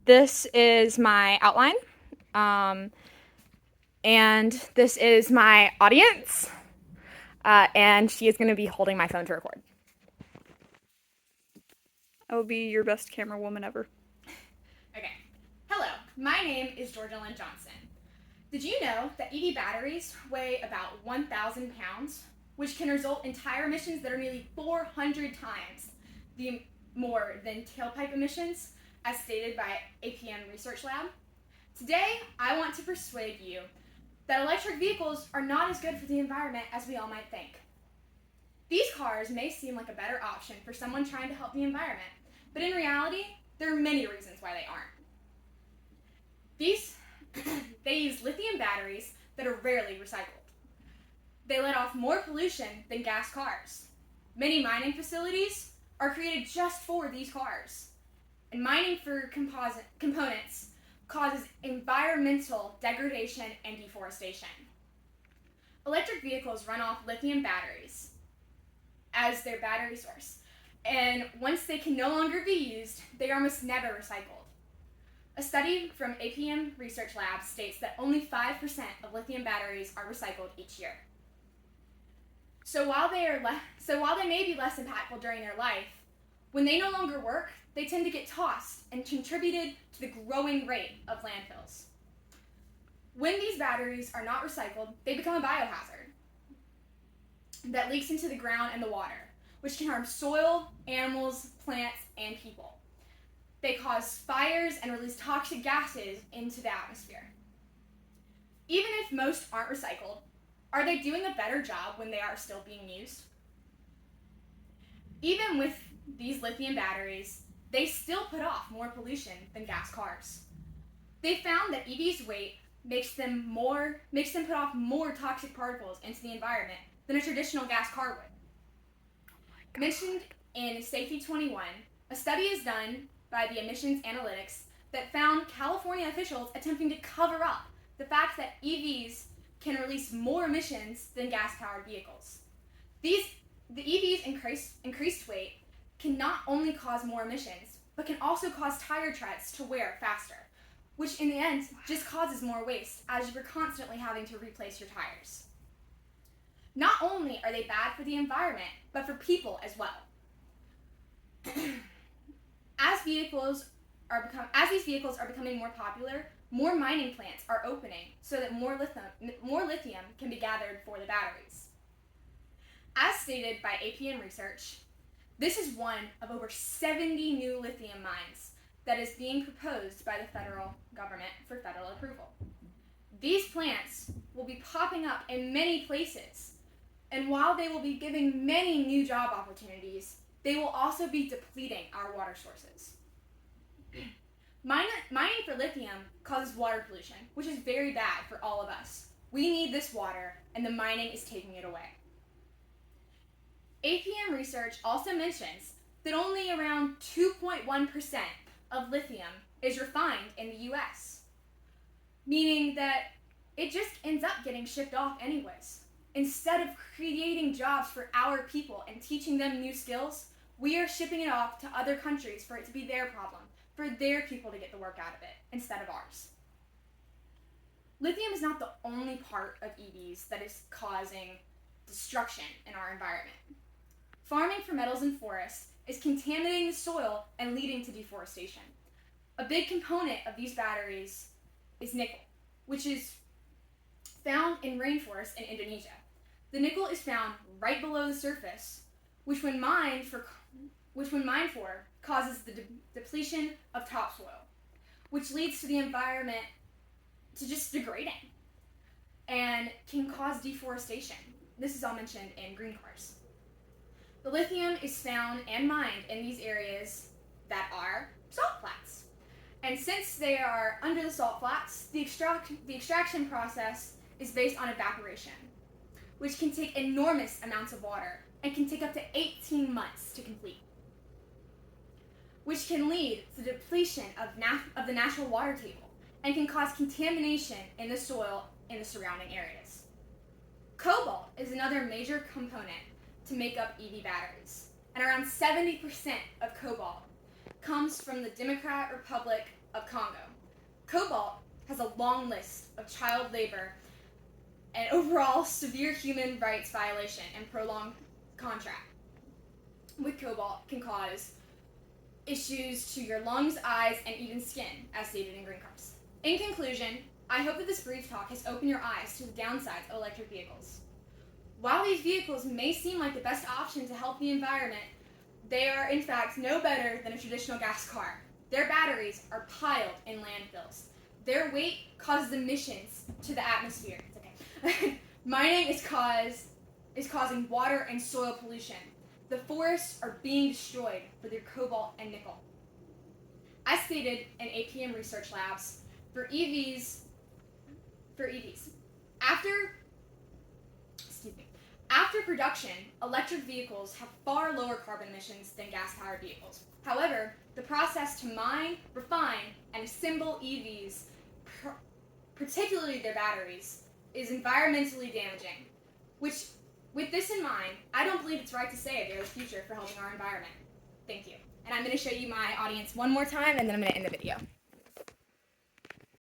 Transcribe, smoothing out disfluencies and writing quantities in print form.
This is my outline, um, and this is my audience, and she is going to be holding my phone to record. I will be your best camera woman ever. Okay. Hello, my name is Georgia Lynn Johnson. Did you know that EV batteries weigh about 1,000 pounds, which can result in tire emissions that are nearly 400 times more than tailpipe emissions, as stated by APM Research Lab? Today, I want to persuade you that electric vehicles are not as good for the environment as we all might think. These cars may seem like a better option for someone trying to help the environment, but in reality, there are many reasons why they aren't. They use lithium batteries that are rarely recycled. They let off more pollution than gas cars. Many mining facilities are created just for these cars. And mining for components causes environmental degradation and deforestation. Electric vehicles run off lithium batteries as their battery source, and once they can no longer be used, they are almost never recycled. A study from APM Research Lab states that only 5% of lithium batteries are recycled each year. So while they may be less impactful during their life, when they no longer work, they tend to get tossed and contributed to the growing rate of landfills. When these batteries are not recycled, they become a biohazard that leaks into the ground and the water, which can harm soil, animals, plants, and people. They cause fires and release toxic gases into the atmosphere. Even if most aren't recycled, are they doing a better job when they are still being used? Even with these lithium batteries, they still put off more pollution than gas cars. They found that EVs' weight makes them put off more toxic particles into the environment than a traditional gas car would. Mentioned in Safety 21, a study is done by the Emissions Analytics that found California officials attempting to cover up the fact that EVs can release more emissions than gas-powered vehicles. The EVs' increased weight can not only cause more emissions, but can also cause tire treads to wear faster, which in the end just causes more waste as you're constantly having to replace your tires. Not only are they bad for the environment, but for people as well. As these vehicles are becoming more popular, more mining plants are opening so that more lithium can be gathered for the batteries. As stated by APM Research, this is one of over 70 new lithium mines that is being proposed by the federal government for federal approval. These plants will be popping up in many places, and while they will be giving many new job opportunities, they will also be depleting our water sources. Mining for lithium causes water pollution, which is very bad for all of us. We need this water, and the mining is taking it away. APM Research also mentions that only around 2.1% of lithium is refined in the US, meaning that it just ends up getting shipped off anyways. Instead of creating jobs for our people and teaching them new skills, we are shipping it off to other countries for it to be their problem, for their people to get the work out of it instead of ours. Lithium is not the only part of EVs that is causing destruction in our environment. Farming for metals and forests is contaminating the soil and leading to deforestation. A big component of these batteries is nickel, which is found in rainforests in Indonesia. The nickel is found right below the surface, which when mined for causes the depletion of topsoil, which leads to the environment to just degrading and can cause deforestation. This is all mentioned in green cars. The lithium is found and mined in these areas that are salt flats. And since they are under the salt flats, the extraction process is based on evaporation, which can take enormous amounts of water and can take up to 18 months to complete, which can lead to the depletion of the natural water table and can cause contamination in the soil in the surrounding areas. Cobalt is another major component to make up EV batteries, and around 70% of cobalt comes from the Democratic Republic of Congo. Cobalt has a long list of child labor and overall severe human rights violation and prolonged contract with cobalt can cause issues to your lungs, eyes, and even skin, as stated in green cars. In conclusion, I hope that this brief talk has opened your eyes to the downsides of electric vehicles. While these vehicles may seem like the best option to help the environment, they are in fact no better than a traditional gas car. Their batteries are piled in landfills. Their weight causes emissions to the atmosphere. It's okay. Mining is causing water and soil pollution. The forests are being destroyed for their cobalt and nickel. As stated in APM research labs, for EVs, after production, electric vehicles have far lower carbon emissions than gas-powered vehicles. However, the process to mine, refine, and assemble EVs, particularly their batteries, is environmentally damaging, which, with this in mind, I don't believe it's right to say they're the future for helping our environment. Thank you. And I'm going to show you my audience one more time, and then I'm going to end the video.